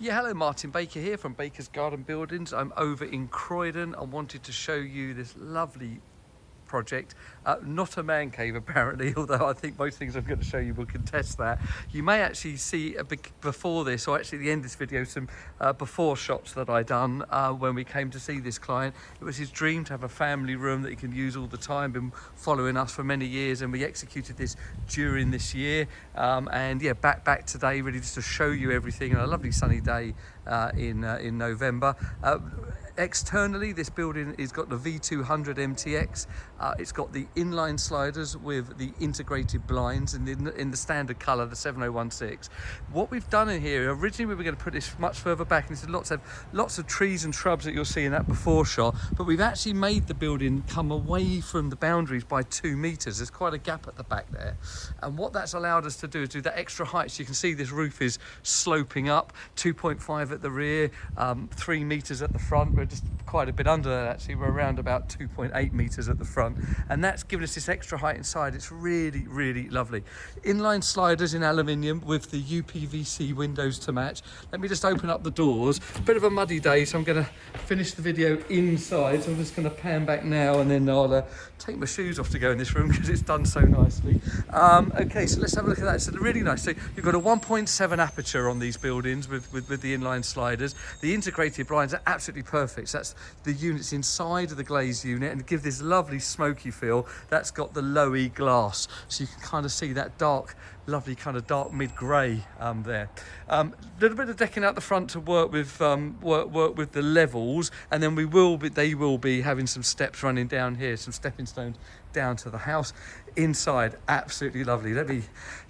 Yeah, hello, Martin Baker here from Baker's Garden Buildings. I'm over in Croydon. I wanted to show you this lovely project. Not a man cave apparently, although I think most things I'm going to show you will contest that. You may actually see a big before this, or actually at the end of this video, some before shots that I done when we came to see this client. It was his dream to have a family room that he can use all the time, been following us for many years, and we executed this during this year. And yeah, back today really just to show you everything on a lovely sunny day in November. Externally, this building has got the V200 MTX. It's got the inline sliders with the integrated blinds and in the standard colour, the 7016. What we've done in here, originally we were going to put this much further back, and there's lots of trees and shrubs that you'll see in that before shot, but we've actually made the building come away from the boundaries by 2 metres. There's quite a gap at the back there, and what that's allowed us to do is do that extra height. So you can see this roof is sloping up, 2.5 at the rear, 3 metres at the front. We're just quite a bit under that actually. We're around about 2.8 metres at the front, and that's given us this extra height inside. It's really lovely. Inline sliders in aluminium with the UPVC windows to match. Let me just open up the doors. Bit of a muddy day, so I'm going to finish the video inside, so I'm just going to pan back now, and then I'll take my shoes off to go in this room because it's done so nicely. Okay, so let's have a look at that. So they're really nice. So you've got a 1.7 aperture on these buildings with the inline sliders. The integrated blinds are absolutely perfect. So that's the units inside of the glazed unit, and give this lovely smoky feel. That's got the lowy glass, so you can kind of see that dark, lovely kind of dark mid-grey there. Little bit of decking out the front to work with work with the levels, and then they will be having some steps running down here, some stepping stones down to the house. Inside, absolutely lovely. Let me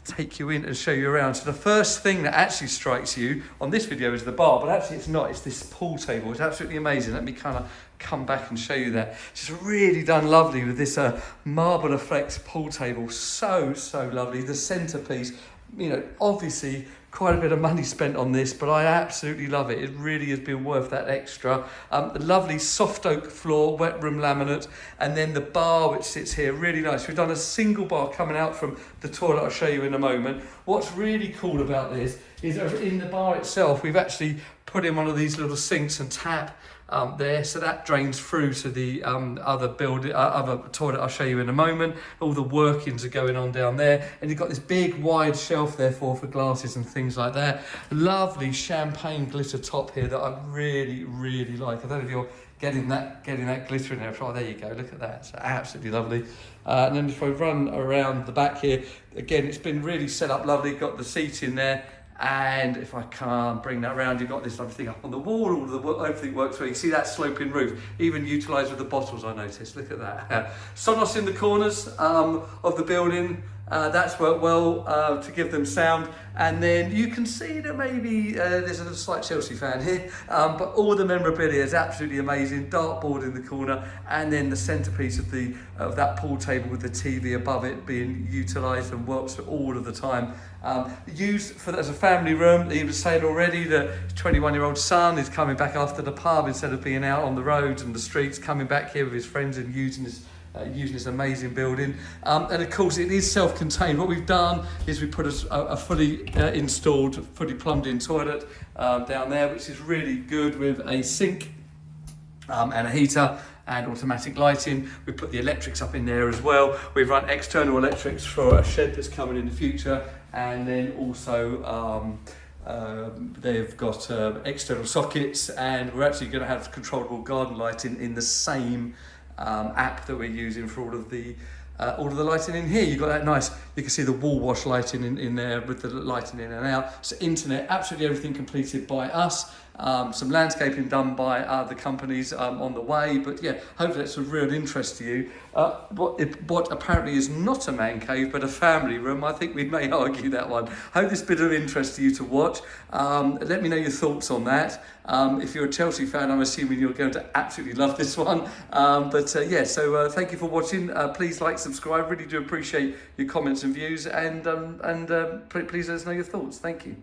take you in and show you around. So the first thing that actually strikes you on this video is the bar, but actually it's not. It's this pool table. It's absolutely amazing. Let me kind of come back and show you that. It's just really done lovely with this marble effects pool table. So lovely. The centerpiece, you know, obviously quite a bit of money spent on this, but I absolutely love it. It really has been worth that extra. The lovely soft oak floor, wet room laminate, and then the bar which sits here, really nice. We've done a single bar coming out from the toilet. I'll show you in a moment. What's really cool about this is in the bar itself, we've actually put in one of these little sinks and tap there, so that drains through to the other toilet I'll show you in a moment. All the workings are going on down there, and you've got this big wide shelf therefore for glasses and things like that. Lovely champagne glitter top here that I really like. I don't know if you're getting that glitter in there. Oh, there you go, look at that. It's absolutely lovely. And then if I run around the back here, again, it's been really set up lovely. Got the seat in there. And if I can't bring that around, you've got this lovely thing up on the wall, everything works well. You see that sloping roof, even utilised with the bottles, I noticed. Look at that. Sonos in the corners of the building. That's worked well to give them sound. And then you can see that maybe there's a slight Chelsea fan here, but all the memorabilia is absolutely amazing. Dartboard in the corner, and then the centerpiece of that pool table with the TV above it being utilised and works all of the time. Used as a family room. He was saying already that his 21-year-old son is coming back after the pub instead of being out on the roads and the streets, coming back here with his friends and using this amazing building. And of course it is self-contained. What we've done is we put a fully installed, fully plumbed in toilet down there, which is really good, with a sink and a heater and automatic lighting. We put the electrics up in there as well. We've run external electrics for a shed that's coming in the future, and then also they've got external sockets, and we're actually going to have controllable garden lighting in the same app that we're using for all of the lighting in here. You've got that nice, you can see the wall wash lighting in there with the lighting in and out. So internet, absolutely everything completed by us. Some landscaping done by other companies on the way, but yeah, hopefully that's of real interest to you. What apparently is not a man cave but a family room, I think we may argue that one. Hope this bit of interest to you to watch. Let me know your thoughts on that. If you're a Chelsea fan, I'm assuming you're going to absolutely love this one. Yeah, so thank you for watching. Please like, subscribe. Really do appreciate your comments and views, and please let us know your thoughts. Thank you.